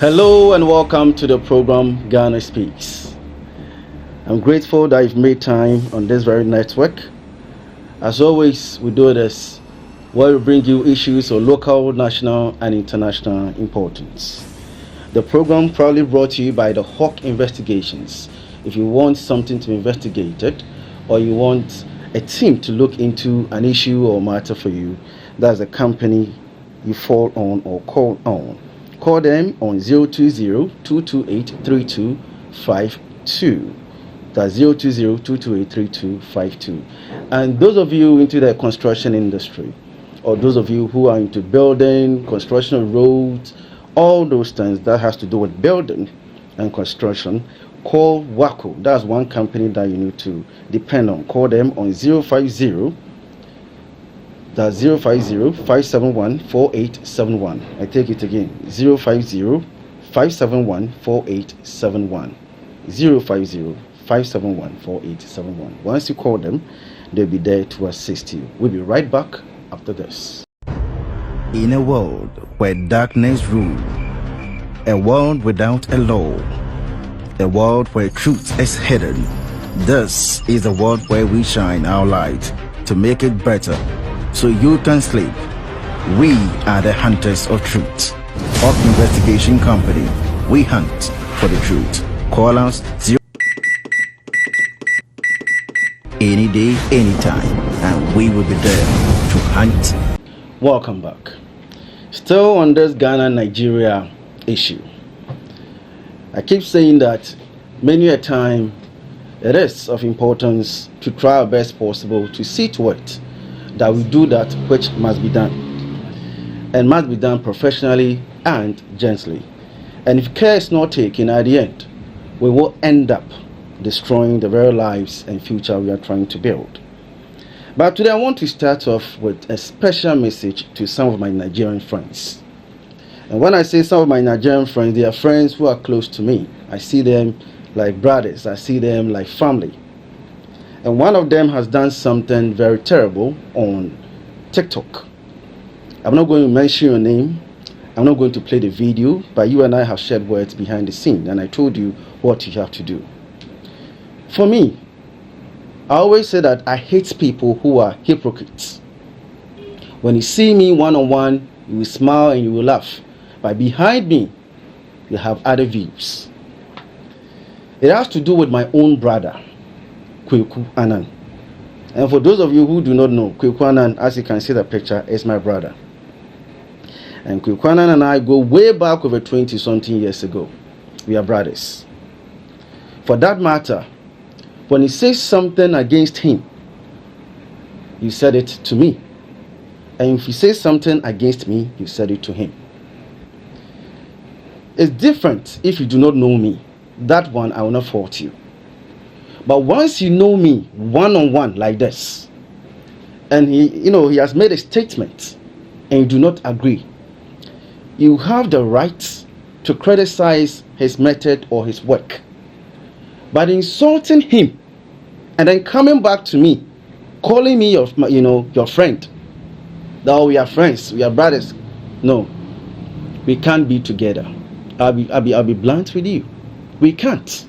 Hello and welcome to the program Ghana Speaks. I'm grateful that you've made time on this very network. As always, we do this where we bring you issues of local, national, and international importance. The program proudly brought to you by the Hawk Investigations. If you want something to be investigated or you want a team to look into an issue or matter for you, that's the company you fall on or call on. Call them on 020-228-3252. That's 020-228-3252. And those of you into the construction industry, or those of you who are into building, construction of roads, all those things that has to do with building and construction, call WACO. That's one company that you need to depend on. Call them on 050. That's 050-571-4871. I take it again. 050-571-4871. 050-571-4871. Once you call them, they'll be there to assist you. We'll be right back after this. In a world where darkness rules, a world without a law, a world where truth is hidden, this is a world where we shine our light to make it better so you can sleep. We are the hunters of truth. Hawk Investigation Company. We hunt for the truth. Call us 0 any day, anytime, and we will be there to hunt. Welcome back. Still on this Ghana-Nigeria issue. I keep saying that many a time it is of importance to try our best possible to see to it that we do that which must be done, and must be done professionally and gently. And if care is not taken, at the end we will end up destroying the very lives and future we are trying to build. But today I want to start off with a special message to some of my Nigerian friends. And when I say some of my Nigerian friends, they are friends who are close to me. I see them like brothers, I see them like family. And one of them has done something very terrible on TikTok. I'm not going to mention your name. I'm not going to play the video, but you and I have shared words behind the scene, and I told you what you have to do. For me, I always say that I hate people who are hypocrites. When you see me one-on-one, you will smile and you will laugh, but behind me, you have other views. It has to do with my own brother, Kweku Anan. And for those of you who do not know, Kweku Anan, as you can see the picture, is my brother. And Kweku Anan and I go way back over 20-something years ago. We are brothers. For that matter, when he says something against him, you said it to me. And if he says something against me, you said it to him. It's different if you do not know me. That one, I will not fault you. But once you know me one-on-one like this, and he has made a statement, and you do not agree, you have the right to criticize his method or his work. But insulting him, and then coming back to me, calling me your friend, that we are friends, we are brothers. No, we can't be together. I'll be blunt with you. We can't.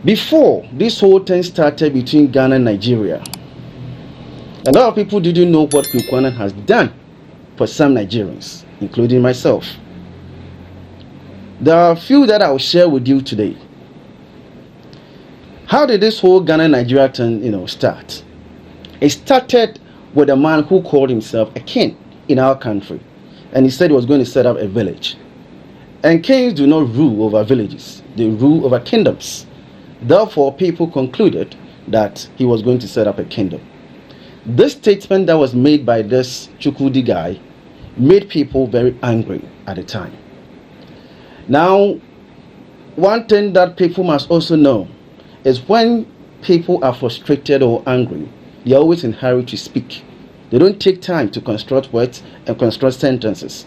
Before this whole thing started between Ghana and Nigeria, a lot of people didn't know what Kweku Anan has done for some Nigerians, including myself. There are a few that I will share with you today. How did this whole Ghana-Nigeria thing, start? It started with a man who called himself a king in our country, and he said he was going to set up a village. And kings do not rule over villages; they rule over kingdoms. Therefore, people concluded that he was going to set up a kingdom. This statement that was made by this Chukwudi guy made people very angry at the time. Now, one thing that people must also know is when people are frustrated or angry, they are always in a hurry to speak. They don't take time to construct words and construct sentences.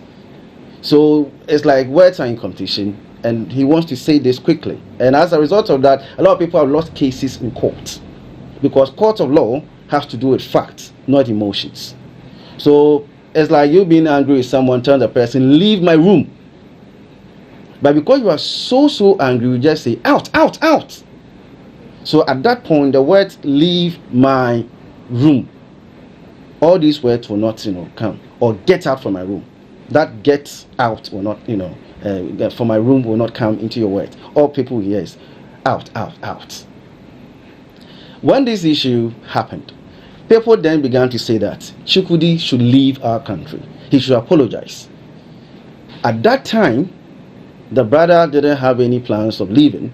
So it's like words are in competition, and he wants to say this quickly. And as a result of that, a lot of people have lost cases in court, because court of law has to do with facts, not emotions. So it's like you being angry with someone, telling the person, leave my room. But because you are so angry, you just say, out, out, out. So at that point, the words, leave my room, all these words will not, come. Or get out from my room. That get out will not, from my room will not come into your words. All people hear is, out, out, out. When this issue happened, people then began to say that Chukwudi should leave our country. He should apologize. At that time, the brother didn't have any plans of leaving,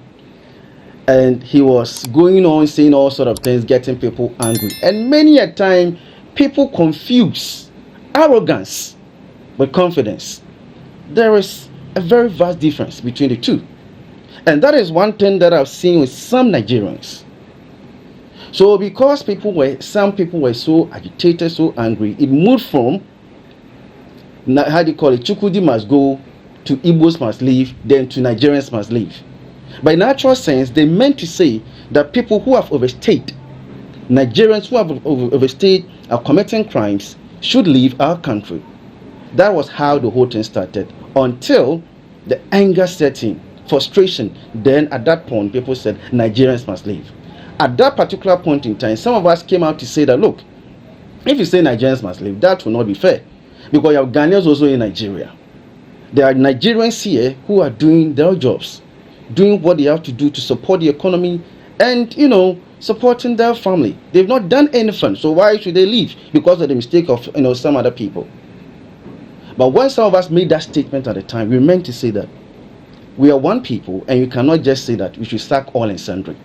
and he was going on saying all sort of things, getting people angry. And many a time, people confuse arrogance with confidence. There is a very vast difference between the two. And that is one thing that I've seen with some Nigerians. So because some people were so agitated, so angry, it moved from, how do you call it, Chukwudi must go, to Igbos must leave, then to Nigerians must leave. But in actual sense, they meant to say that people who have overstayed, Nigerians who have overstayed, are committing crimes, should leave our country. That was how the whole thing started, until the anger set in, frustration. Then at that point, people said Nigerians must leave. At that particular point in time, some of us came out to say that, look, if you say Nigerians must leave, that will not be fair, because you have Ghanaians also in Nigeria. There are Nigerians here who are doing their jobs, doing what they have to do to support the economy and, supporting their family. They've not done anything, so why should they leave? Because of the mistake of, some other people. But when some of us made that statement at the time, we meant to say that we are one people, and you cannot just say that we should sack all and sundry.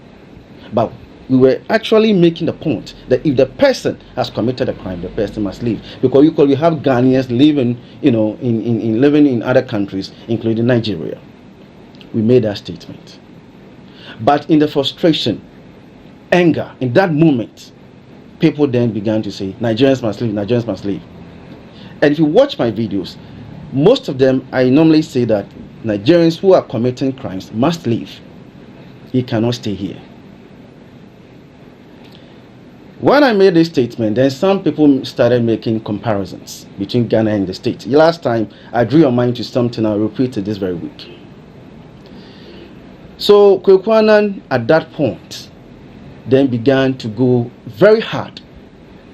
But we were actually making the point that if the person has committed a crime, the person must leave. Because you have Ghanaians living, living in other countries, including Nigeria. We made that statement. But in the frustration, anger, in that moment, people then began to say, Nigerians must leave, Nigerians must leave. And if you watch my videos, most of them, I normally say that Nigerians who are committing crimes must leave. He cannot stay here. When I made this statement, then some people started making comparisons between Ghana and the States. Last time, I drew your mind to something. I'll repeat it this very week. So, Kwekwanan, at that point, then began to go very hard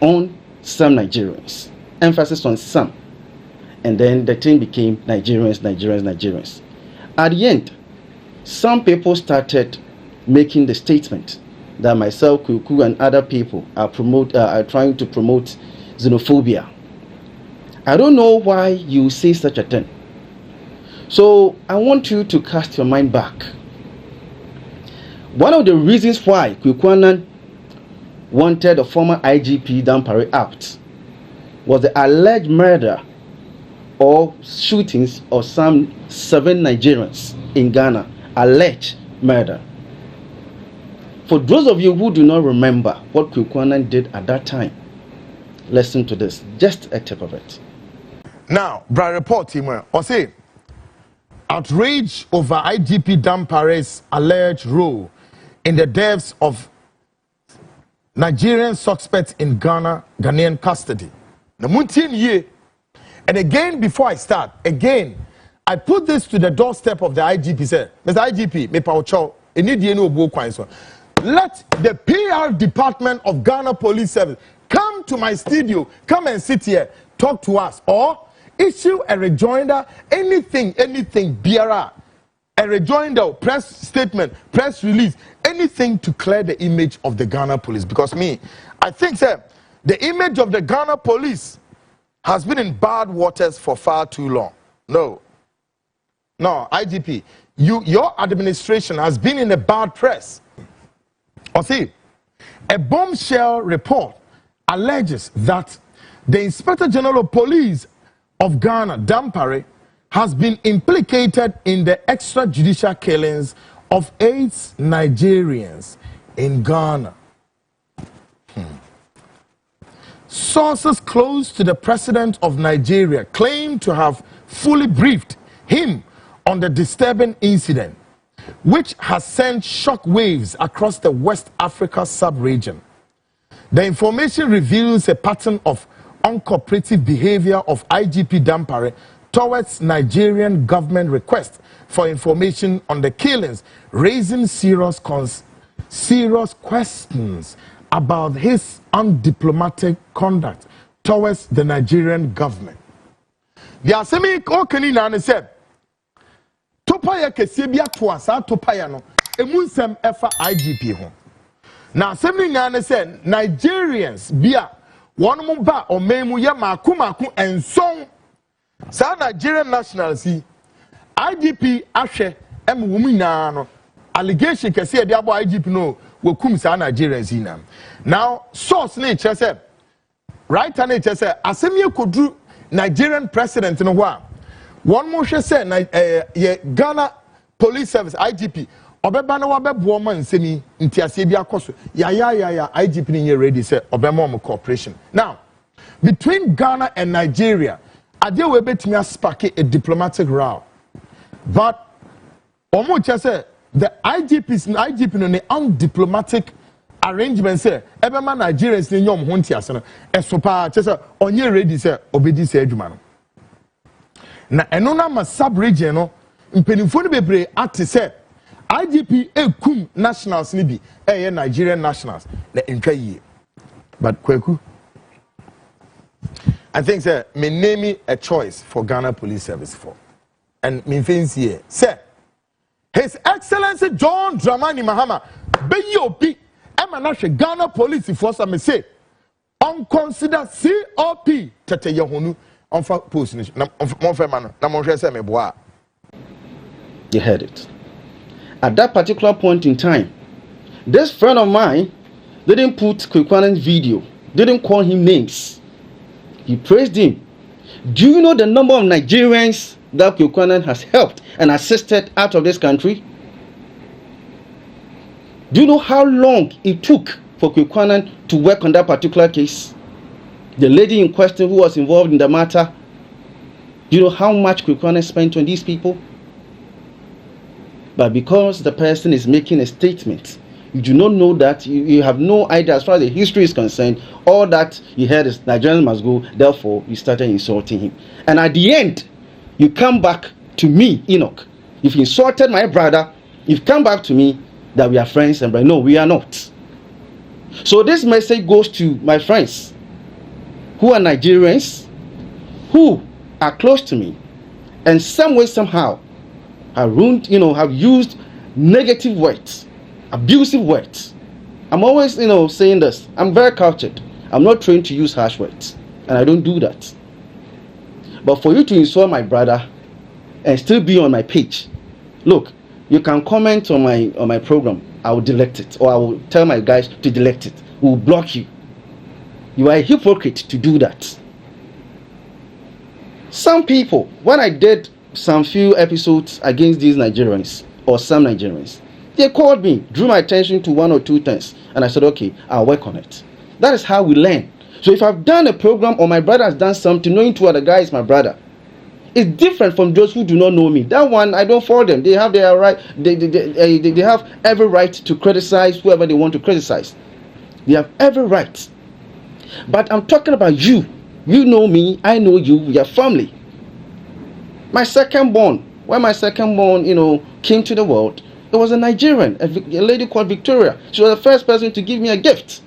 on some Nigerians. Emphasis on some. And then the thing became Nigerians, Nigerians, Nigerians. At the end, some people started making the statement that myself, Kuku, and other people are trying to promote xenophobia. I don't know why you say such a thing. So I want you to cast your mind back. One of the reasons why Kwekwanan wanted the former IGP Dampare out was the alleged murder or shootings of some 7 Nigerians in Ghana. Alleged murder. For those of you who do not remember what Kwekwanan did at that time, listen to this, just a tip of it. Now, Brad report team, or say, outrage over IGP Dampare's alleged role in the deaths of Nigerian suspects in Ghanaian custody. And again, before I start, I put this to the doorstep of the IGP. Say, Mr. IGP, me paucho, let the PR department of Ghana Police Service come to my studio, come and sit here, talk to us, or issue a rejoinder, anything, BRR, a rejoinder, press statement, press release, anything to clear the image of the Ghana Police. Because I think, sir, the image of the Ghana Police has been in bad waters for far too long. No, IGP, your administration has been in a bad press. Or see, a bombshell report alleges that the Inspector General of Police of Ghana, Dampare, has been implicated in the extrajudicial killings of 8 Nigerians in Ghana. Sources close to the President of Nigeria claim to have fully briefed him on the disturbing incident, which has sent shock waves across the West Africa sub-region. The information reveals a pattern of uncooperative behavior of IGP Dampare towards Nigerian government request for information on the killings, raising serious questions about his undiplomatic conduct towards the Nigerian government. The Assembly Okani Nane said, Topaya Kesebia Tuasa Topaya no, Emunsem Efa IGP home. Now, Assembly Nane said, Nigerians, Bia, one mumba or memu ya maku and song. Sa Nigerian nationals, IGP Ashe, Wumina, allegation can say the abo IGP no, will come sa Nigerians. Now, source nature said, right nature said, Assembly could do Nigerian president in a while. One more said, Ghana Police Service, IGP. Obebana wabe woman semi intiasebia koso ya IGP ni ready say obema cooperation. Now, between Ghana and Nigeria, ade we betimi spark a diplomatic row. But omo say the IGP no undiplomatic arrangement say ebema Nigerians ni nyom ho ntiase no esopa say onye ready say obedi say adwuma no. Na eno na ma sub region no mpenimfo no bebre ate say IGP ekum nationals ni bi Nigerian nationals na entwa yie. But Kweku, I think sir me name a choice for Ghana Police Service for, and me fancy here sir His Excellency John Dramani Mahama be obi emanahwe Ghana Police Force me say on consider COP tete yehonu on fa post ni na mon fa ma no na mon hwe say me boa. You heard it. At that particular point in time, this friend of mine didn't put Kwekwanen's video, didn't call him names. He praised him. Do you know the number of Nigerians that Kwekwanen has helped and assisted out of this country? Do you know how long it took for Kwekwanen to work on that particular case? The lady in question who was involved in the matter, do you know how much Kwekwanen spent on these people? But because the person is making a statement, you do not know that, you have no idea as far as the history is concerned. All that you heard is Nigerians must go, therefore you started insulting him. And at the end, you come back to me, Enoch. If you insulted my brother, you've come back to me that we are friends, and no, we are not. So this message goes to my friends who are Nigerians, who are close to me, and some way, somehow, have ruined, have used negative words, abusive words. I'm always, saying this. I'm very cultured. I'm not trained to use harsh words, and I don't do that. But for you to insult my brother and still be on my page, look, you can comment on my program. I will delete it, or I will tell my guys to delete it. We will block you. You are a hypocrite to do that. Some people, when I did some few episodes against these Nigerians, or some Nigerians, they called me, drew my attention to one or two things, and I said, okay, I'll work on it. That is how we learn. So if I've done a program or my brother has done something, knowing two other guys, my brother, it's different from those who do not know me. That one, I don't follow them. They have their right. They have every right to criticize whoever they want to criticize. They have every right. But I'm talking about you. You know me. I know you. We are family. My second born, when my second born, came to the world, it was a Nigerian, a lady called Victoria. She was the first person to give me a gift.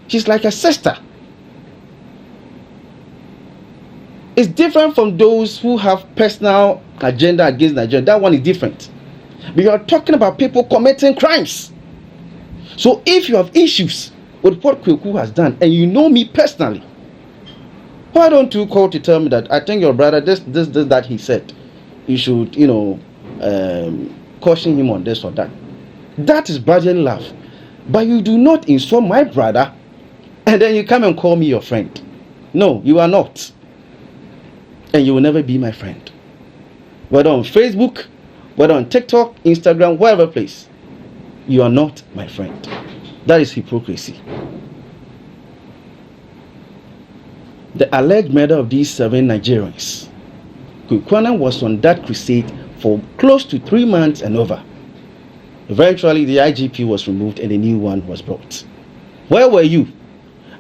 She's like a sister. It's different from those who have personal agenda against Nigeria. That one is different. But you are talking about people committing crimes. So if you have issues with what Kweku has done, and you know me personally, why don't you call to tell me that I think your brother this that he said, you should caution him on this or that. That is brotherly love. But you do not insult my brother and then you come and call me your friend. No, you are not. And you will never be my friend. Whether on Facebook, whether on TikTok, Instagram, wherever place, you are not my friend. That is hypocrisy. The alleged murder of these 7 Nigerians, Kwekwanen was on that crusade for close to 3 months and over. Eventually, the IGP was removed and a new one was brought. Where were you?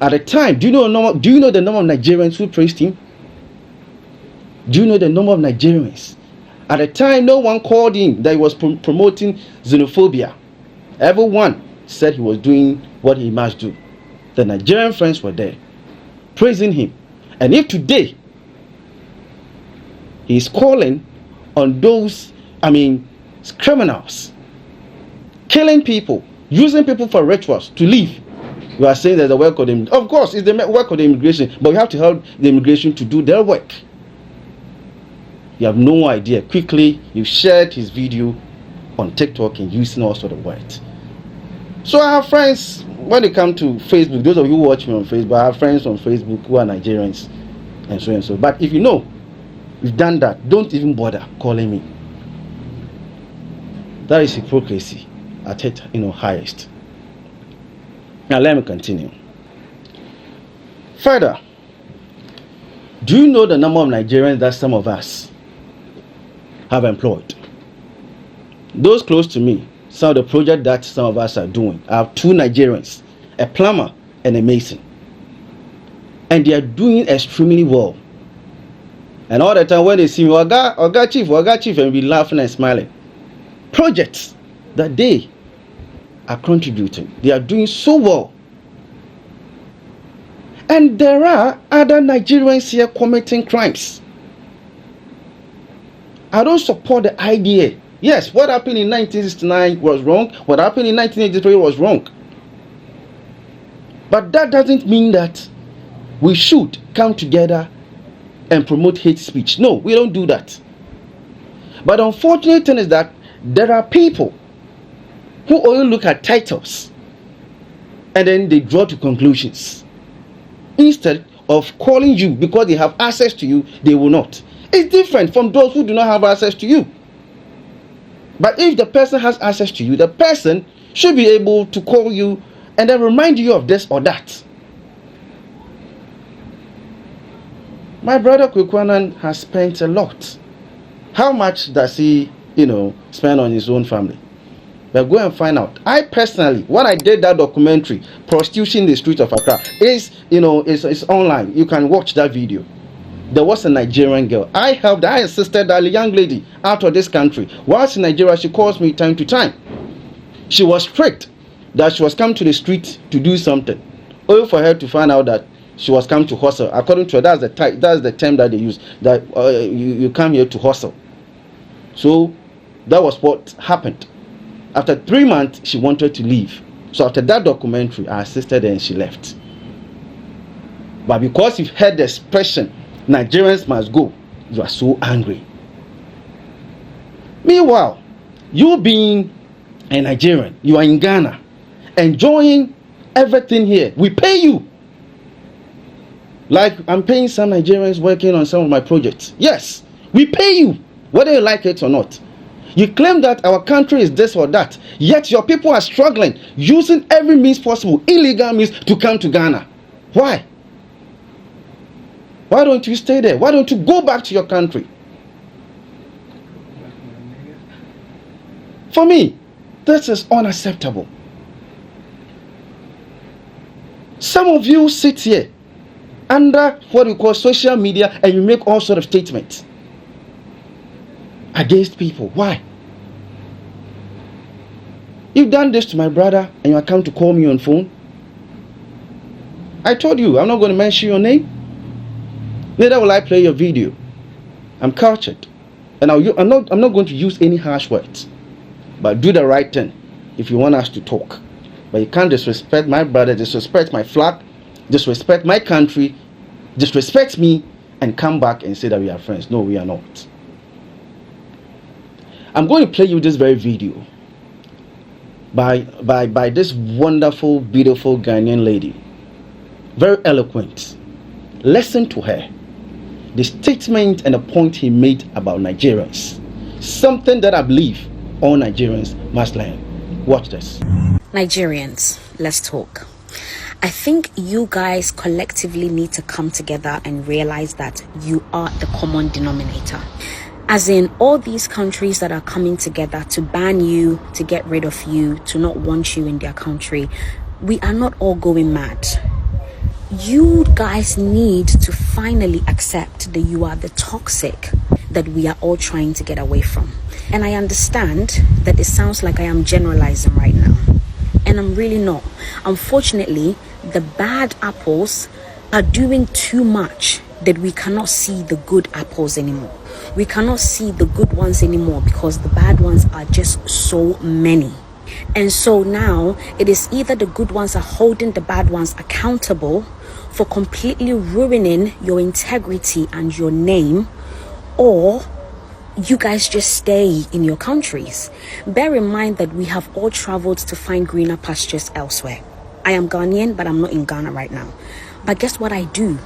At the time, do you know the number of Nigerians who praised him? Do you know the number of Nigerians? At the time, no one called him that he was promoting xenophobia. Everyone said he was doing what he must do. The Nigerian friends were there, praising him. And if today he is calling on those, criminals, killing people, using people for rituals to leave, you are saying that the work of them. Of course, it's the work of the immigration, but you have to help the immigration to do their work. You have no idea. Quickly, you shared his video on TikTok and using all sort of words. So I have friends, when they come to Facebook, those of you who watch me on Facebook, I have friends on Facebook who are Nigerians and so and so. But if you know you've done that, don't even bother calling me. That is hypocrisy at its highest. Now let me continue. Further, do you know the number of Nigerians that some of us have employed? Those close to me, some of the project that some of us are doing, I have 2 Nigerians, a plumber and a mason. And they are doing extremely well. And all the time when they see me, Oga Chief, and we laughing and smiling. Projects that they are contributing. They are doing so well. And there are other Nigerians here committing crimes. I don't support the idea. Yes, what happened in 1969 was wrong. What happened in 1983 was wrong. But that doesn't mean that we should come together and promote hate speech. No, we don't do that. But the unfortunate thing is that there are people who only look at titles and then they draw to conclusions. Instead of calling you because they have access to you, they will not. It's different from those who do not have access to you. But if the person has access to you, the person should be able to call you and then remind you of this or that. My brother Kwekwanan has spent a lot. How much does he, spend on his own family? But go and find out. I personally, when I did that documentary, Prostitution in the Streets of Accra, it's online. You can watch that video. There was a Nigerian girl. I assisted that young lady out of this country. Whilst in Nigeria, she calls me time to time. She was strict that she was come to the street to do something, only for her to find out that she was come to hustle. According to her, that's the term that they use. That you come here to hustle. So that was what happened. After 3 months, she wanted to leave. So after that documentary, I assisted her and she left. But because you've heard the expression, Nigerians must go, you are so angry. Meanwhile, you being a Nigerian, you are in Ghana, enjoying everything here. We pay you. Like I'm paying some Nigerians working on some of my projects. Yes, we pay you, whether you like it or not. You claim that our country is this or that, yet your people are struggling, using every means possible, illegal means, to come to Ghana. Why? Why don't you stay there? Why don't you go back to your country? For me, this is unacceptable. Some of you sit here under what we call social media and you make all sort of statements against people. Why? You've done this to my brother and you are come to call me on phone. I told you I'm not going to mention your name. Neither will I play your video. I'm cultured. And I'm not going to use any harsh words. But do the right thing if you want us to talk. But you can't disrespect my brother, disrespect my flag, disrespect my country, disrespect me, and come back and say that we are friends. No, we are not. I'm going to play you this very video by this wonderful, beautiful Ghanaian lady. Very eloquent. Listen to her. The statement and the point he made about Nigerians. Something that I believe all Nigerians must learn. Watch this. Nigerians, let's talk. I think you guys collectively need to come together and realize that you are the common denominator. As in, all these countries that are coming together to ban you, to get rid of you, to not want you in their country, we are not all going mad. You guys need to finally accept that you are the toxic that we are all trying to get away from. And I understand that it sounds like I am generalizing right now, and I'm really not. Unfortunately, the bad apples are doing too much that we cannot see the good apples anymore. We cannot see the good ones anymore because the bad ones are just so many. And so now it is either the good ones are holding the bad ones accountable for completely ruining your integrity and your name, or you guys just stay in your countries. Bear in mind that we have all traveled to find greener pastures elsewhere. I am Ghanaian, but I'm not in Ghana right now. But guess what I do?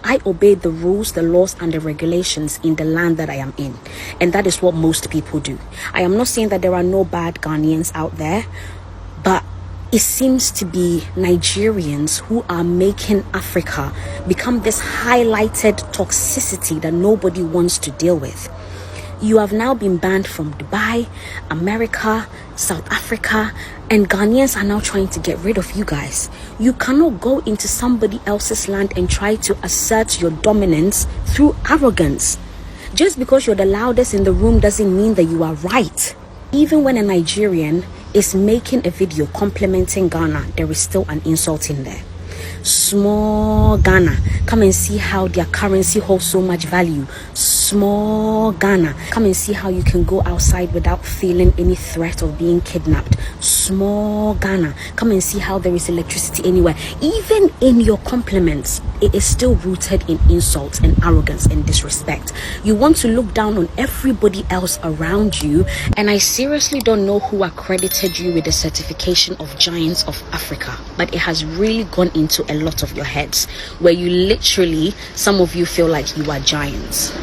I obey the rules, the laws, and the regulations in the land that I am in. And that is what most people do. I am not saying that there are no bad Ghanaians out there, but it seems to be Nigerians who are making Africa become this highlighted toxicity that nobody wants to deal with. You have now been banned from Dubai, America, South Africa, and Ghanaians are now trying to get rid of you guys. You cannot go into somebody else's land and try to assert your dominance through arrogance. Just because you're the loudest in the room doesn't mean that you are right. Even when a Nigerian is making a video complimenting Ghana, there is still an insult in there. Small Ghana, come and see how their currency holds so much value. Small Ghana, come and see how you can go outside without feeling any threat of being kidnapped. Small Ghana, come and see how there is electricity anywhere. Even in your compliments, it is still rooted in insults and arrogance and disrespect. You want to look down on everybody else around you, and I seriously don't know who accredited you with the certification of Giants of Africa, but it has really gone into a lot of your heads where you literally, some of you feel like you are giants.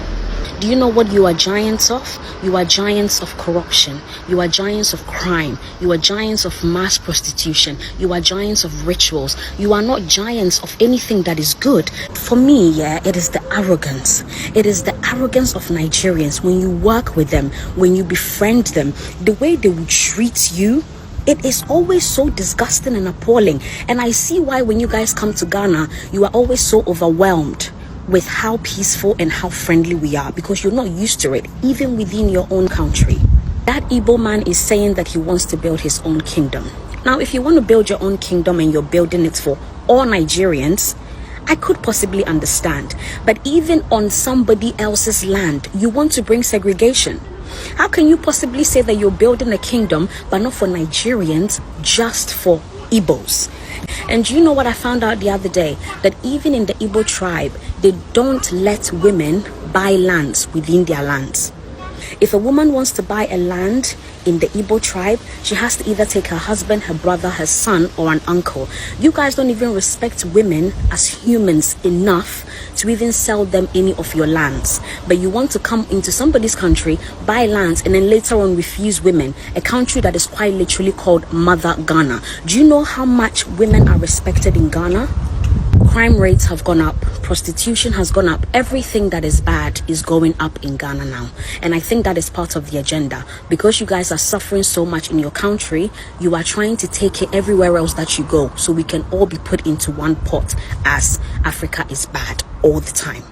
Do you know what you are giants of? You are giants of corruption. You are giants of crime. You are giants of mass prostitution. You are giants of rituals. You are not giants of anything that is good. For me, it is the arrogance. It is the arrogance of Nigerians. When you work with them, when you befriend them, the way they will treat you, it is always so disgusting and appalling. And I see why when you guys come to Ghana, you are always so overwhelmed with how peaceful and how friendly we are, because you're not used to it, even within your own country. That Igbo man is saying that he wants to build his own kingdom. Now, if you want to build your own kingdom and you're building it for all Nigerians, I could possibly understand. But even on somebody else's land, you want to bring segregation. How can you possibly say that you're building a kingdom, but not for Nigerians, just for Igbos? And you know what I found out the other day? That even in the Igbo tribe, they don't let women buy lands within their lands. If a woman wants to buy a land in the Igbo tribe, she has to either take her husband, her brother, her son, or an uncle. You guys don't even respect women as humans enough to even sell them any of your lands. But you want to come into somebody's country, buy lands, and then later on refuse women, a country that is quite literally called Mother Ghana. Do you know how much women are respected in Ghana? Crime rates have gone up, prostitution has gone up, everything that is bad is going up in Ghana now. And I think that is part of the agenda. Because you guys are suffering so much in your country, you are trying to take it everywhere else that you go, so we can all be put into one pot as Africa is bad all the time.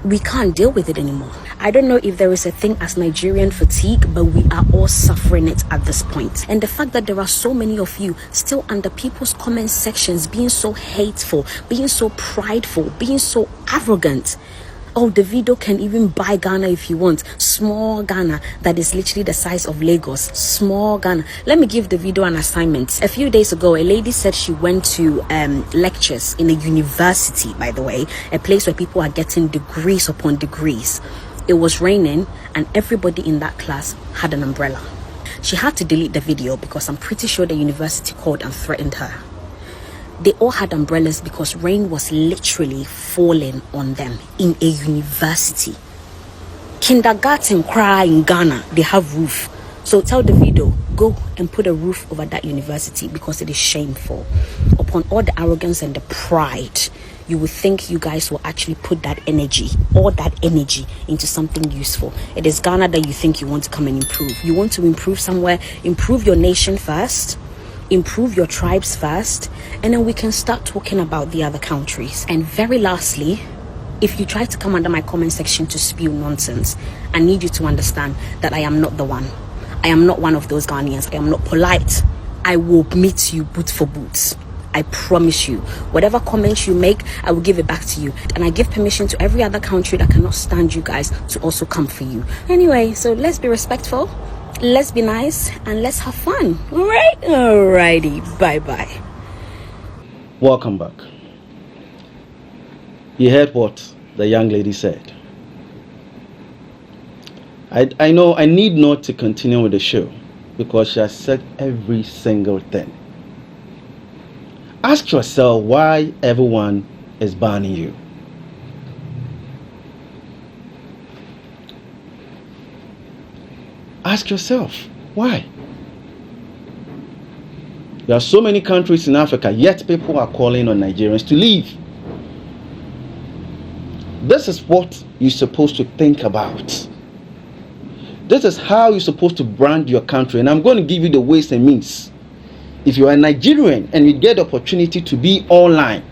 We can't deal with it anymore. I don't know if there is a thing as Nigerian fatigue, but we are all suffering it at this point. And the fact that there are so many of you still under people's comment sections being so hateful, being so prideful, being so arrogant. Oh, Davido can even buy Ghana if he wants. Small Ghana that is literally the size of Lagos. Small Ghana. Let me give Davido an assignment. A few days ago, a lady said she went to lectures in a university, by the way, a place where people are getting degrees upon degrees. It was raining and everybody in that class had an umbrella. She had to delete the video because I'm pretty sure the university called and threatened her. They all had umbrellas because rain was literally falling on them in a university. Kindergarten cry in Ghana, they have roof. So tell Davido, go and put a roof over that university because it is shameful. Upon all the arrogance and the pride, you would think you guys will actually put that energy, all that energy, into something useful. It is Ghana that you think you want to come and improve. You want to improve somewhere, improve your nation first. improve your tribes first, and then we can start talking about the other countries. And very lastly, if you try to come under my comment section to spew nonsense, I need you to understand that I am not the one. I am not one of those Ghanaians. I am not polite. I will meet you boot for boot. I promise you. Whatever comments you make, I will give it back to you. And I give permission to every other country that cannot stand you guys to also come for you. Anyway, so let's be respectful, let's be nice, and let's have fun. All right? Alrighty. Bye-bye. Welcome back. You heard what the young lady said. I know I need not to continue with the show because she has said every single thing. Ask yourself why everyone is banning you. Ask yourself why. There are so many countries in Africa, yet people are calling on Nigerians to leave. This is what you're supposed to think about. This is how you're supposed to brand your country. And I'm going to give you the ways and means. If you are a Nigerian and you get the opportunity to be online,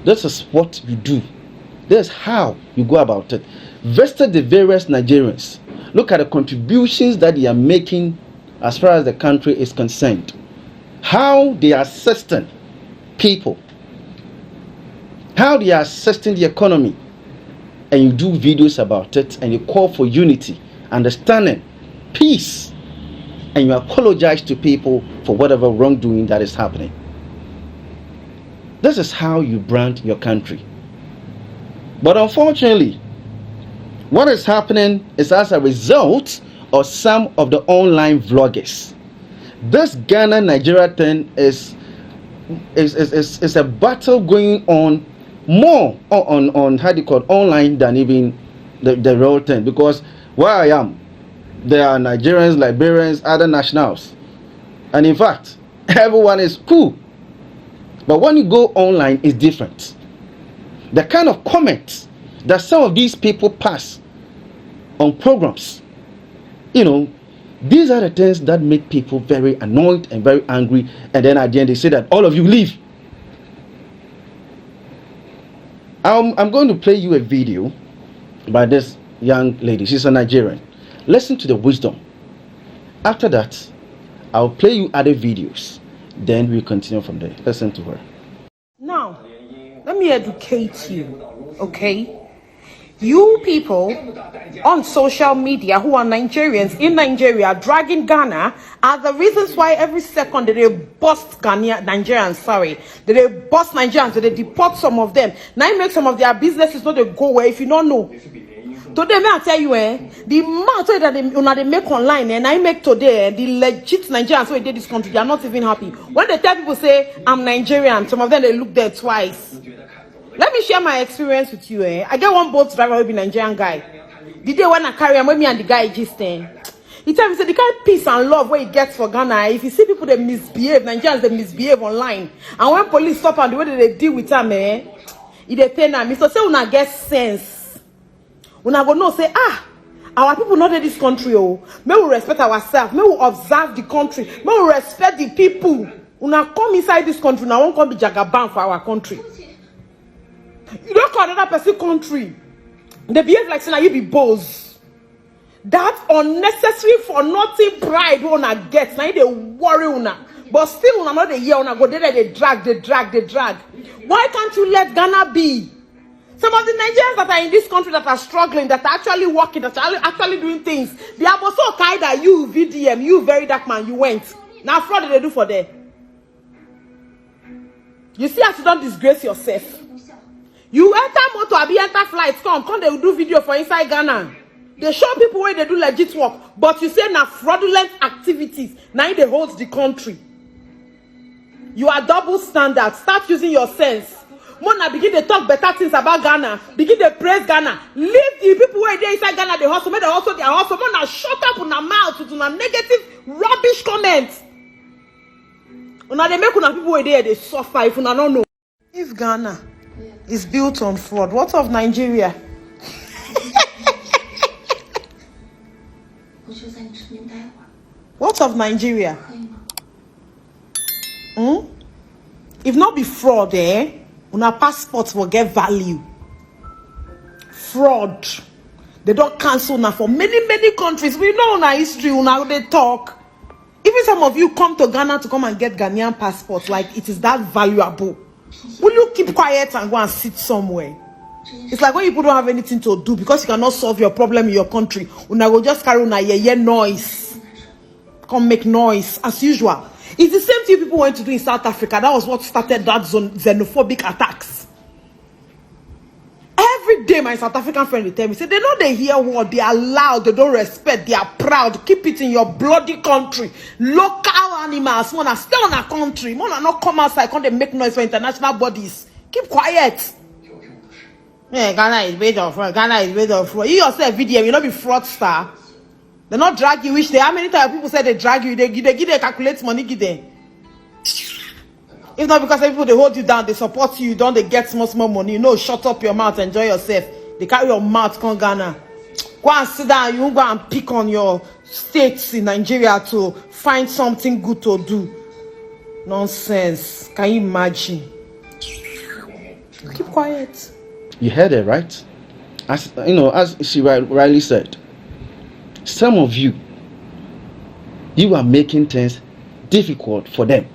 this is what you do. This is how you go about it. Visit the various Nigerians. Look at the contributions that they are making as far as the country is concerned. How they are assisting people. How they are assisting the economy. And you do videos about it and you call for unity, understanding, peace. And you apologize to people for whatever wrongdoing that is happening. This is how you brand your country. But unfortunately, what is happening is as a result of some of the online vloggers. This Ghana Nigeria thing is a battle going on more on how do you call it, online than even the real thing. Because where I am, there are Nigerians, Liberians, other nationals. And in fact, everyone is cool. But when you go online, it's different. The kind of comments that some of these people pass on programs, these are the things that make people very annoyed and very angry. And then at the end, they say that all of you leave. I'm going to play you a video by this young lady. She's a Nigerian. Listen to the wisdom. After that, I'll play you other videos. Then we'll continue from there. Listen to her. Now, let me educate you, okay? You people on social media who are Nigerians in Nigeria dragging Ghana are the reasons why every second they bust Nigerians, they bust Nigerians, they deport some of them. Now it makes some of their businesses not they go where if you don't know. Today, may I tell you, the amount that they make online, and I make today, the legit Nigerians who did this country, they are not even happy. When they tell people say, I'm Nigerian, some of them, they look there twice. Let me share my experience with you. I get one boat driver who be Nigerian guy. The day when I carry him, when me and the guy just he tell me, say, the kind of peace and love where he gets for Ghana, if you see people, they misbehave, Nigerians, they misbehave online. And when police stop and the way they deal with them, it they pain them. So say, una get sense. Una go know, say, our people not in this country, may we respect ourselves, may we observe the country, may we respect the people. Una come inside this country, now won't come be jagaban for our country. You don't call another person country. They behave like saying you be boss. That unnecessary for nothing pride una get. Now they worry una. But still una not the year una go there they drag. Why can't you let Ghana be? Some of the Nigerians that are in this country that are struggling, that are actually working, that are actually doing things, they are also kind that you VDM, you very dark man, you went. Now fraud did they do for them? You see how you don't disgrace yourself. You enter motor, enter flights, come they will do video for inside Ghana. They show people where they do legit work, but you say now fraudulent activities, now they hold the country. You are double standard. Start using your sense. Mona begin to talk better things about Ghana. Begin to praise Ghana. Leave the people where they inside Ghana, they hustle, make they hustle, they hustle. Mona shut up on their mouth with una negative, rubbish comments. Una they make una people where they suffer if una don't know. If Ghana is built on fraud, what of Nigeria? What of Nigeria? If not be fraud, una passports will get value. Fraud. They don't cancel now for many countries. We know in our history, now they talk. Even some of you come to Ghana to come and get Ghanaian passports, like it is that valuable. Will you keep quiet and go and sit somewhere? It's like when people don't have anything to do because you cannot solve your problem in your country. Una go just carry una noise. Come make noise as usual. It's the same thing people went to do in South Africa. That was what started that xenophobic attacks. Every day my South African friend will tell me, say they know they hear what they are loud, they don't respect, they are proud. Keep it in your bloody country. Local animals, wanna stay on a country, wanna not come outside, can't they make noise for international bodies? Keep quiet. Yeah, Ghana is made of fraud. Ghana is made of fraud. You yourself video, you not be fraudster. They not drag you, which they how many times people say they drag you, they calculate money, give them. If not because people they hold you down, they support you, don't they get small money? You know, shut up your mouth, enjoy yourself. They carry your mouth, come Ghana. Go and sit down, you won't go and pick on your states in Nigeria to find something good to do. Nonsense. Can you imagine? Keep quiet. You heard it, right? As you know, as she rightly said, some of you are making things difficult for them.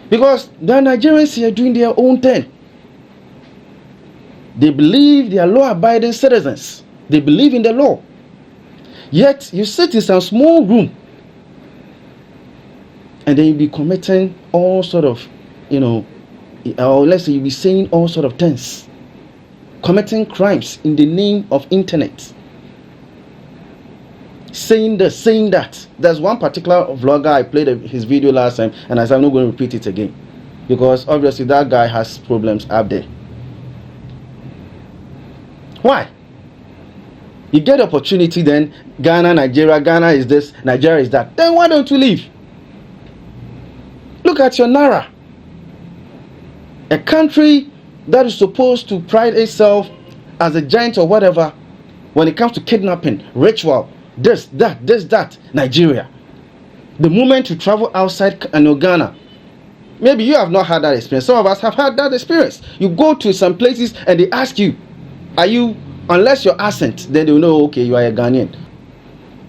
Because the Nigerians here are doing their own thing. They believe they are law-abiding citizens. They believe in the law. Yet you sit in some small room and then you be committing all sort of, or let's say you be saying all sort of things. Committing crimes in the name of internet. Saying this, saying that. There's one particular vlogger, I played his video last time, and I said I'm not going to repeat it again. Because obviously that guy has problems up there. Why? You get opportunity then, Ghana, Nigeria, Ghana is this, Nigeria is that. Then why don't you leave? Look at your Naira. A country that is supposed to pride itself as a giant or whatever when it comes to kidnapping, ritual, this, that, Nigeria. The moment you travel outside Ghana, maybe you have not had that experience. Some of us have had that experience. You go to some places and they ask you, are you, unless your accent, then they'll know, okay, you are a Ghanaian.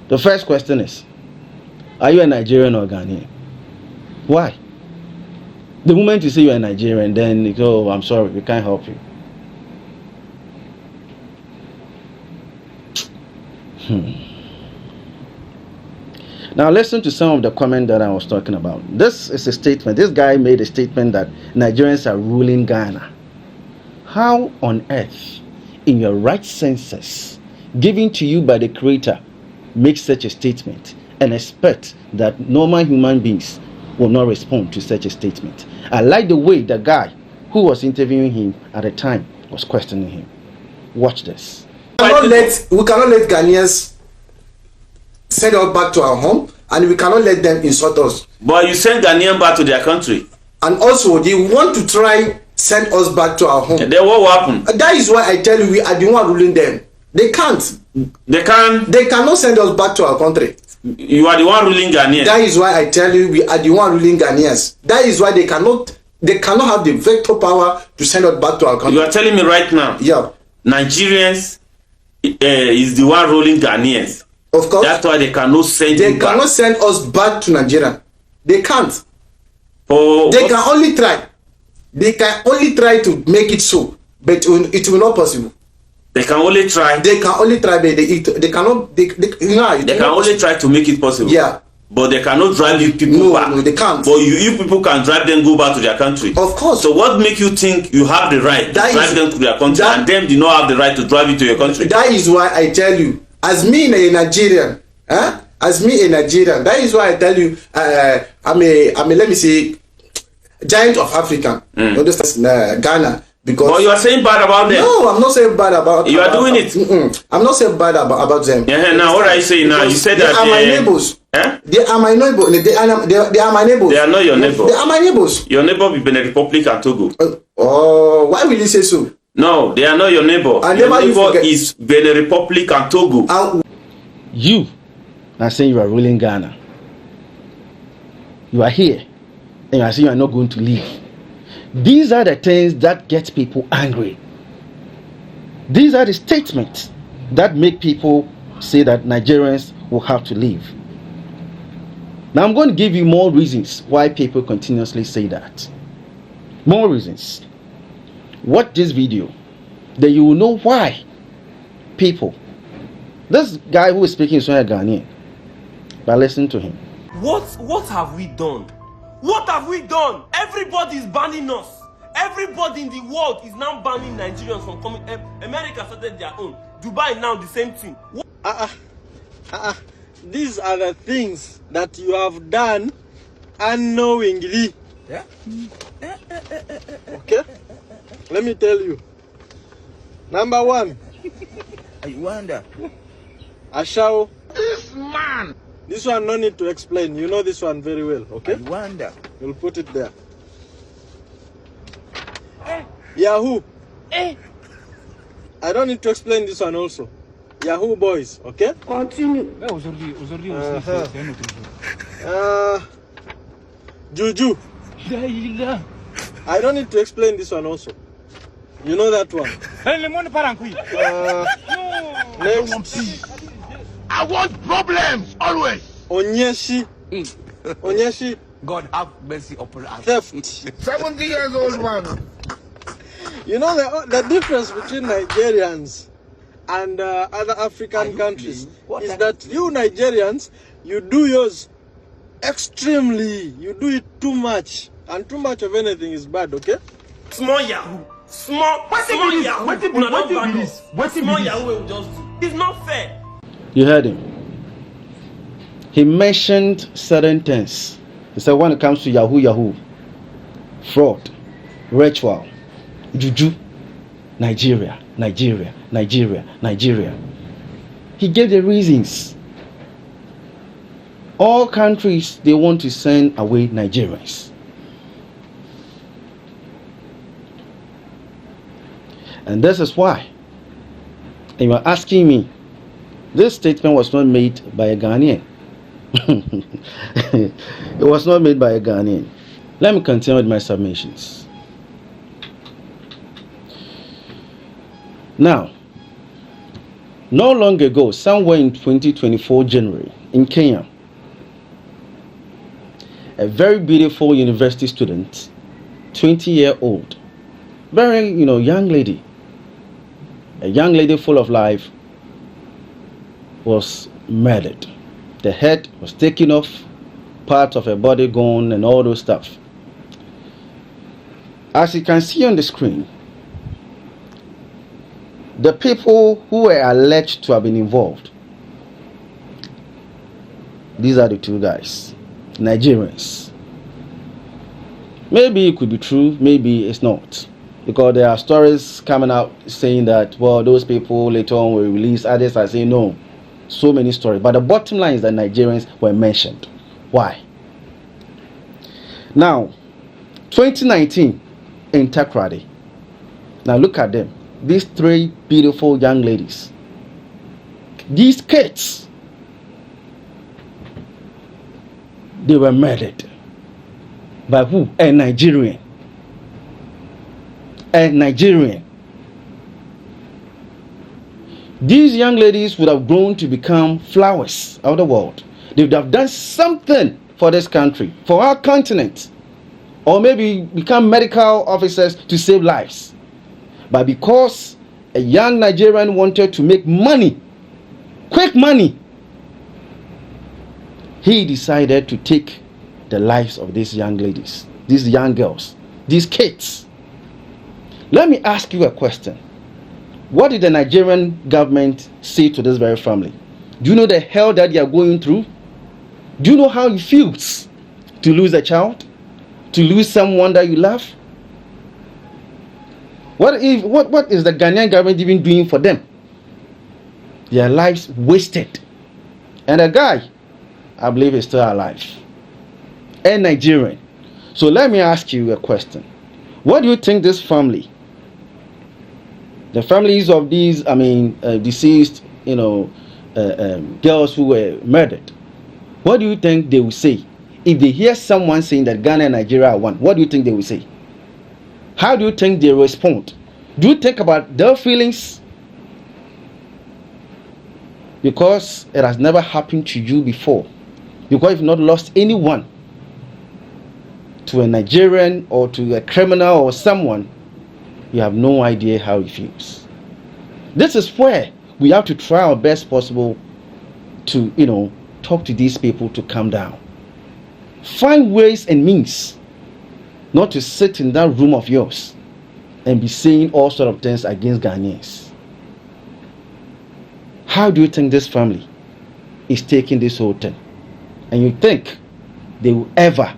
The first question is, are you a Nigerian or Ghanaian? Why? The moment you say you're a Nigerian, then you go, oh, I'm sorry, we can't help you. Now listen to some of the comment that I was talking about. This is a statement. This guy made a statement that Nigerians are ruling Ghana. How on earth, in your right senses, given to you by the Creator, make such a statement and expect that normal human beings will not respond to such a statement? I like the way the guy who was interviewing him at the time was questioning him. Watch this. We cannot let Ghanaians send us back to our home, and we cannot let them insult us. But you send Ghanaian back to their country. And also, they want to try send us back to our home. And then what will happen? That is why I tell you, we are the one ruling them. They can't. They can't. They cannot send us back to our country. You are the one ruling Ghanaians. That is why I tell you, we are the one ruling Ghanaians. That is why they cannot have the veto power to send us back to our country. You are telling me right now? Yeah. Nigerians is the one ruling Ghanaians. Of course. That's why they cannot send They you back. cannot send us back to Nigeria. They can't. Oh, they can only try. They can only try to make it so, but it will not possible. They can only try. They can only try, but they cannot. They can only try to make it possible. Yeah. But they cannot drive you people back. No, they can't. But you people can drive them go back to their country. Of course. So what make you think you have the right to drive them to their country and them do not have the right to drive you to your country? That is why I tell you, as me a Nigerian, that is why I tell you, I'm a let me say, giant of Africa. You understand? Ghana. Because but you are saying bad about them. No, I'm not saying bad about. You are doing it. I'm not saying bad about them. Yeah, now what are you saying now? You said that they are my neighbors. Eh? They are my neighbors. They are my neighbors. They are not your neighbors. They are my neighbors. Your neighbor be Benin Republic and Togo. Why will you say so? No, they are not your neighbor. Your neighbor is Benin Republic and Togo. You are saying you are ruling Ghana. You are here and I say you are not going to leave. These are the things that get people angry. These are the statements that make people say that Nigerians will have to leave. Now I'm going to give you more reasons why people continuously say that. More reasons. Watch this video, then you will know why people. This guy who is speaking is not a Ghanaian, but listen to him. What have we done? What have we done? Everybody is banning us. Everybody in the world is now banning Nigerians from coming. America started their own. Dubai now the same thing. These are the things that you have done unknowingly. Yeah. Okay? Let me tell you. Number one. I wonder. Ashao. This man. This one no need to explain. You know this one very well. Okay? I wonder. We'll put it there. Yahoo. I don't need to explain this one also. Yahoo boys, okay? Continue. Juju. I don't need to explain this one also. You know that one. Next. I want problems always. Onyeshi. Onyeshi. God have mercy upon us. Theft. 70 years old man. You know the difference between Nigerians and other African countries is that you Nigerians, you do yours extremely. You do it too much. And too much of anything is bad, okay? Small Yahoo. Small Yahoo. What small Yahoo will just do. It's not fair. You heard him. He mentioned certain things. He said when it comes to Yahoo, fraud, ritual, juju, Nigeria. He gave the reasons. All countries, they want to send away Nigerians. And this is why. And you are asking me, this statement was not made by a Ghanaian. It was not made by a Ghanaian. Let me continue with my submissions. Now, not long ago, somewhere in 2024 January, in Kenya, a very beautiful university student, 20-year-old, very, young lady, a young lady full of life, was murdered. The head was taken off, parts of her body gone, and all those stuff. As you can see on the screen, the people who were alleged to have been involved, these are the two guys, Nigerians. Maybe it could be true, maybe it's not. Because there are stories coming out saying that, well, those people later on were released. Others are saying no. So many stories. But the bottom line is that Nigerians were mentioned. Why? Now, 2019 in Takrady. Now look at them. These three beautiful young ladies. These kids. They were murdered. By who? A Nigerian. A Nigerian. These young ladies would have grown to become flowers of the world. They would have done something for this country, for our continent, or maybe become medical officers to save lives. But because a young Nigerian wanted to make money, quick money, he decided to take the lives of these young ladies, these young girls, these kids. Let me ask you a question. What did the Nigerian government say to this very family? Do you know the hell that they are going through? Do you know how it feels to lose a child? To lose someone that you love? What is the Ghanaian government even doing for them? Their lives wasted. And the guy, I believe, is still alive. A Nigerian. So let me ask you a question. What do you think this family, the families of these, deceased, girls who were murdered, what do you think they will say if they hear someone saying that Ghana and Nigeria are one, what do you think they will say? How do you think they respond? Do you think about their feelings? Because it has never happened to you before. Because you've not lost anyone to a Nigerian or to a criminal or someone, you have no idea how it feels. This is where we have to try our best possible to, talk to these people to calm down. Find ways and means not to sit in that room of yours and be saying all sort of things against Ghanaians. How do you think this family is taking this whole thing? And you think they will ever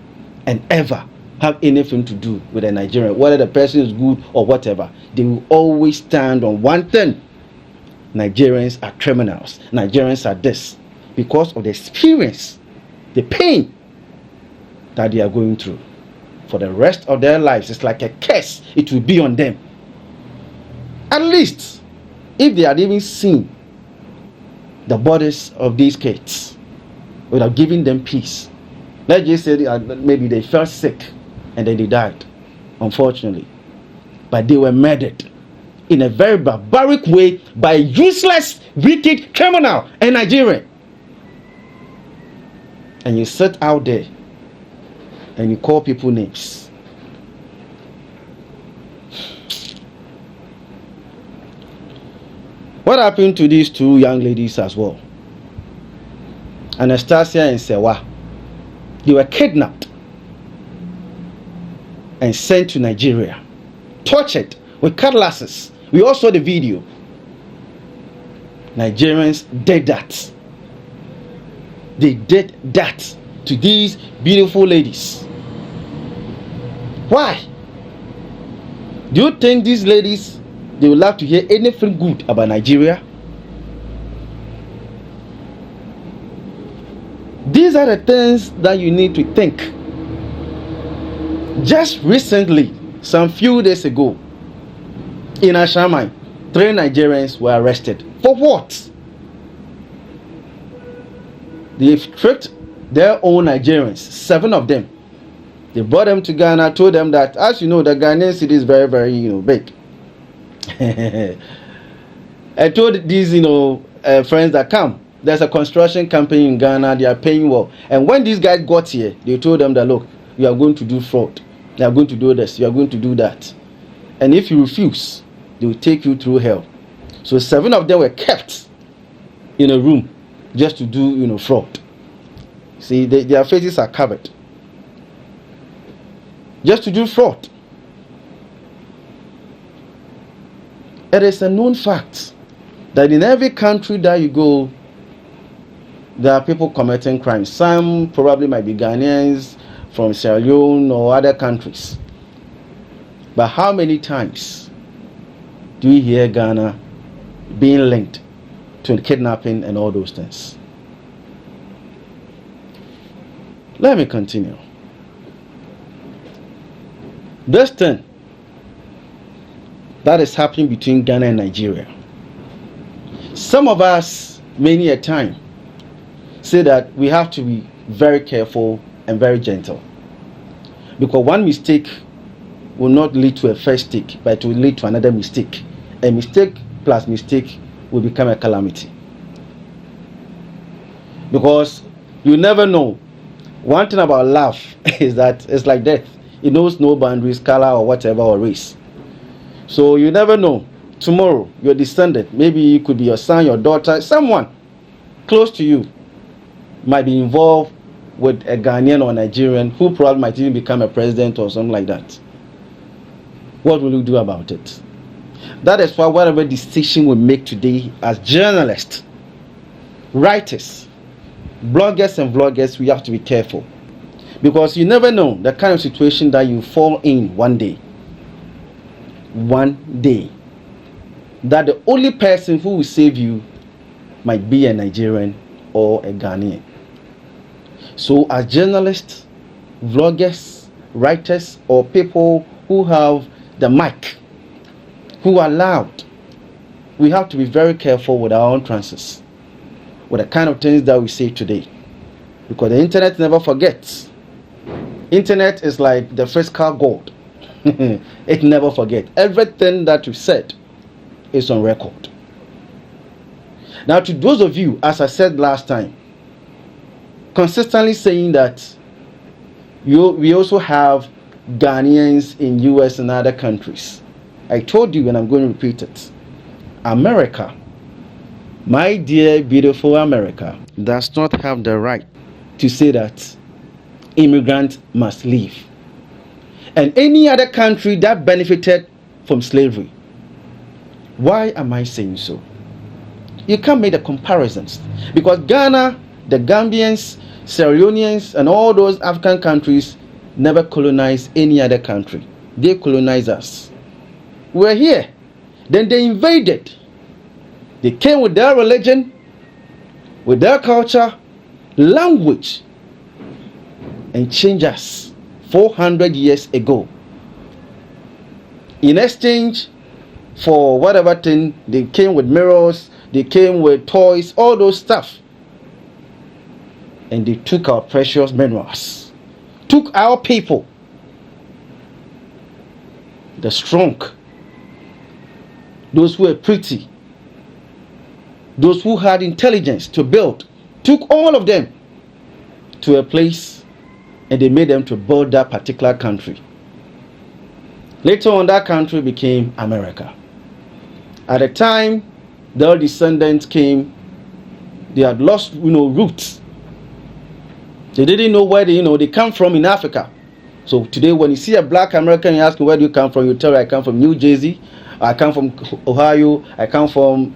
and ever have anything to do with a Nigerian, whether the person is good or whatever? They will always stand on one thing: Nigerians are criminals, Nigerians are this, because of the experience, the pain that they are going through. For the rest of their lives, it's like a curse. It will be on them. At least, if they had even seen the bodies of these kids, would have given them peace. Let's just say maybe they felt sick and then they died, unfortunately. But they were murdered in a very barbaric way by a useless, wicked criminal, a Nigerian. And you sit out there and you call people names. What happened to these two young ladies as well? Anastasia and Sewa. They were kidnapped and sent to Nigeria, tortured with cutlasses. We all saw the video. Nigerians did that. They did that to these beautiful ladies. Why? Do you think these ladies, they would like to hear anything good about Nigeria? These are the things that you need to think. Just recently, some few days ago, in Ashamai, 3 Nigerians were arrested. For what? They've tricked their own Nigerians, 7 of them. They brought them to Ghana, told them that, as you know, the Ghanaian city is very, very, big. I told these, friends that come, there's a construction company in Ghana, they are paying well. And when these guys got here, they told them that, look, you are going to do fraud. You are going to do this, you are going to do that. And if you refuse, they will take you through hell. So 7 of them were kept in a room just to do, fraud. See, their faces are covered. Just to do fraud. It is a known fact that in every country that you go, there are people committing crimes. Some probably might be Ghanaians from Sierra Leone or other countries. But how many times do we hear Ghana being linked to kidnapping and all those things? Let me continue. This thing that is happening between Ghana and Nigeria. Some of us, many a time, say that we have to be very careful and very gentle. Because one mistake will not lead to a first mistake, but it will lead to another mistake. A mistake plus mistake will become a calamity. Because you never know. One thing about love is that it's like death. It knows no boundaries, color or whatever, or race. So you never know. Tomorrow, your descendant, maybe it could be your son, your daughter, someone close to you might be involved with a Ghanaian or Nigerian who probably might even become a president or something like that. What will you do about it? That is why whatever decision we make today as journalists, writers, bloggers and vloggers, we have to be careful. Because you never know the kind of situation that you fall in one day. One day. That the only person who will save you might be a Nigerian or a Ghanaian. So as journalists, vloggers, writers, or people who have the mic, who are loud, we have to be very careful with our utterances, with the kind of things that we say today. Because the internet never forgets. Internet is like the fiscal gold. It never forget. Everything that you said is on record. Now, to those of you, as I said last time, consistently saying that we also have Ghanaians in US and other countries, I told you, and I'm going to repeat it. America, my dear beautiful America, does not have the right to say that immigrants must leave. And any other country that benefited from slavery. Why am I saying so? You can't make the comparisons, because Ghana, the Gambians, Sierra Leoneans, and all those African countries never colonized any other country. They colonized us. We're here. Then they invaded. They came with their religion, with their culture, language, and changed us 400 years ago. In exchange for whatever thing, they came with mirrors, they came with toys, all those stuff. And they took our precious minerals, took our people, the strong, those who were pretty, those who had intelligence to build, took all of them to a place, and they made them to build that particular country. Later on, that country became America. At the time their descendants came, they had lost, roots. They didn't know where they come from in Africa. So today, when you see a black American, you ask him, where do you come from? You tell him, I come from New Jersey, I come from Ohio, I come from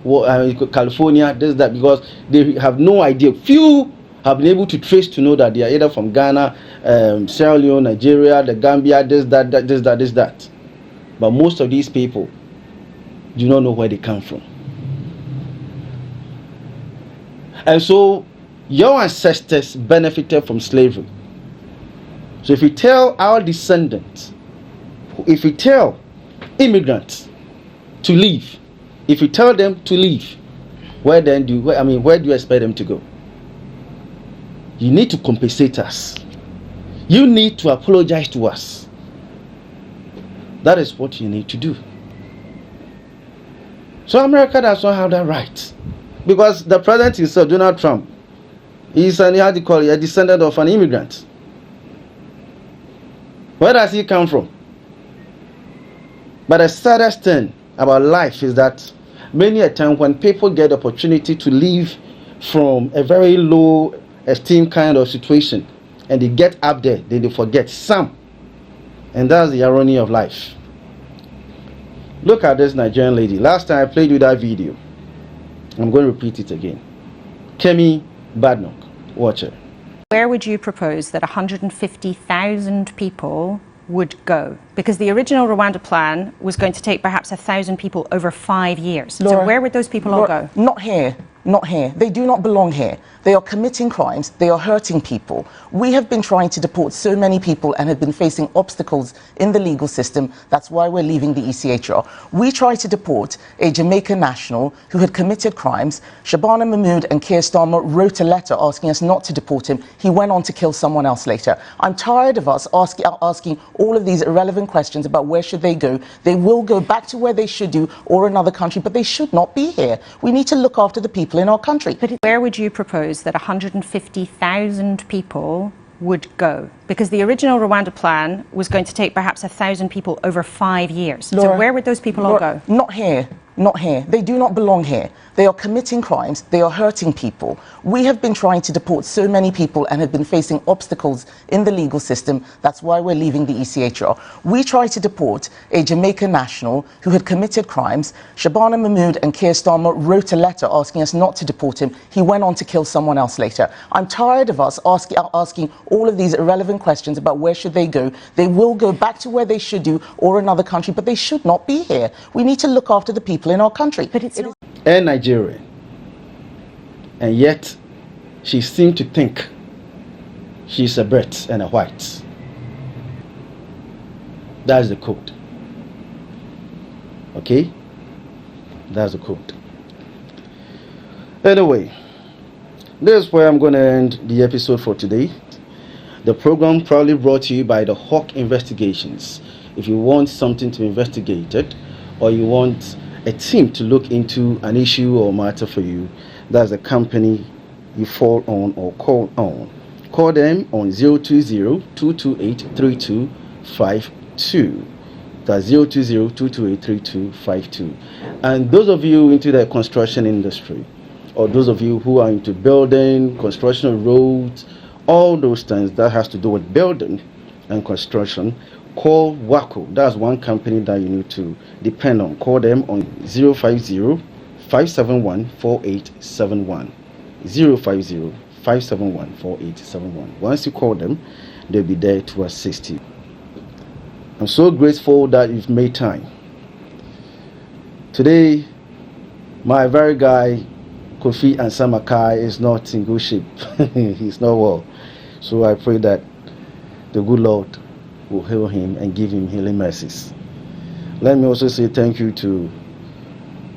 California, this, that, because they have no idea. Few have been able to trace to know that they are either from Ghana, Sierra Leone, Nigeria, the Gambia, this, that. But most of these people do not know where they come from. And so your ancestors benefited from slavery. So if you tell our descendants, if you tell immigrants to leave, if you tell them to leave, where do you expect them to go? You need to compensate us. You need to apologize to us. That is what you need to do. So America does not have that right. Because the president himself, Donald Trump, he's a descendant of an immigrant. Where does he come from? But the saddest thing about life is that many a time when people get the opportunity to live from a very low esteem kind of situation, and they get up there, then they forget some. And that's the irony of life. Look at this Nigerian lady. Last time I played you that video. I'm going to repeat it again. Kemi Badnock. Watch it. Where would you propose that 150,000 people would go? Because the original Rwanda plan was going to take perhaps 1,000 people over 5 years. Laura, so where would those people all go? Not here. Not here. They do not belong here. They are committing crimes. They are hurting people. We have been trying to deport so many people and have been facing obstacles in the legal system. That's why we're leaving the ECHR. We tried to deport a Jamaican national who had committed crimes. Shabana Mahmood and Keir Starmer wrote a letter asking us not to deport him. He went on to kill someone else later. I'm tired of us asking all of these irrelevant questions about where should they go. They will go back to where they should do or another country, but they should not be here. We need to look after the people in our country. But where would you propose that 150,000 people would go? Because the original Rwanda plan was going to take perhaps 1,000 people over 5 years. Laura, so where would those people all go? Not here. Not here. They do not belong here. They are committing crimes. They are hurting people. We have been trying to deport so many people and have been facing obstacles in the legal system. That's why we're leaving the ECHR. We tried to deport a Jamaican national who had committed crimes. Shabana Mahmood and Keir Starmer wrote a letter asking us not to deport him. He went on to kill someone else later. I'm tired of us asking all of these irrelevant questions about where should they go. They will go back to where they should do or another country, but they should not be here. We need to look after the people in our country. But it's not a Nigerian, and yet she seemed to think she's a Brit and a white. That's the code. Okay? That's the code. Anyway, this is where I'm going to end the episode for today. The program proudly brought to you by the Hawk Investigations. If you want something to be investigated, or you want a team to look into an issue or matter for you, that's a company you fall on or call on. Call them on 020-228-3252. That's 020-228-3252. And those of you into the construction industry, or those of you who are into building, construction of roads, all those things that has to do with building and construction, call WACO. That's one company that you need to depend on. Call them on 050-571-4871. 050-571-4871. Once you call them, they'll be there to assist you. I'm so grateful that you've made time. Today, my very guy, Kofi Ansamakai, is not in good shape. He's not well. So I pray that the good Lord will heal him and give him healing mercies. Let me also say thank you to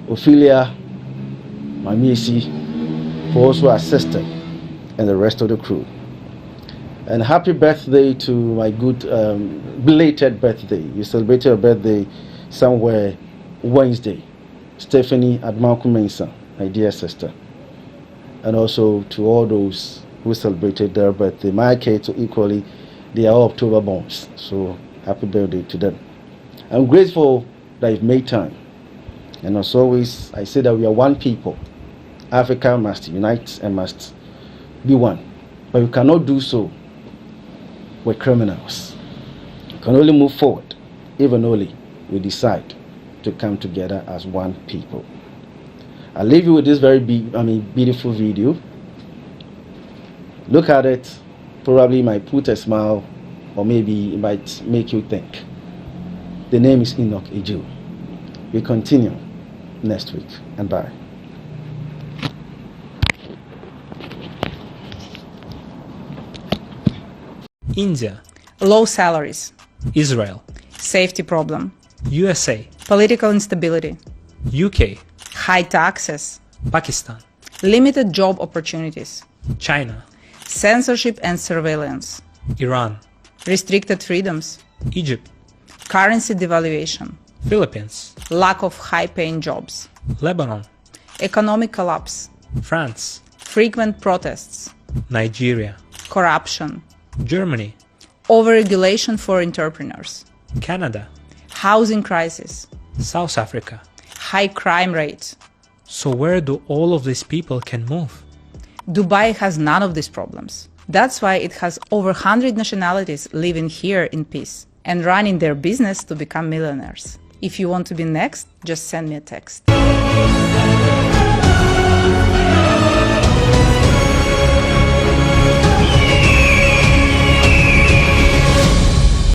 Ophelia, Mamiesi, for also assisting, and the rest of the crew. And happy birthday to my good belated birthday. You celebrated your birthday somewhere Wednesday. Stephanie Admanku Mensa, my dear sister. And also to all those who celebrated their birthday. My kids equally, they are October borns. So happy birthday to them. I'm grateful that you've made time. And as always, I say that we are one people. Africa must unite and must be one. But we cannot do so with criminals. We can only move forward if and only we decide to come together as one people. I'll leave you with this very beautiful video. Look at it. Probably might put a smile, or maybe it might make you think. The name is Enoch Eju. We continue next week, and bye. India, Low salaries. Israel, Safety problem. USA, Political instability. UK, High taxes. Pakistan, Limited job opportunities. China, Censorship and surveillance. Iran, Restricted freedoms. Egypt, Currency devaluation. Philippines, Lack of high-paying jobs. Lebanon, Economic collapse. France, Frequent protests. Nigeria, Corruption. Germany, Overregulation for entrepreneurs. Canada, Housing crisis. South Africa. High crime rate. So where do all of these people can move? Dubai has none of these problems. That's why it has over 100 nationalities living here in peace and running their business to become millionaires. If you want to be next, just send me a text.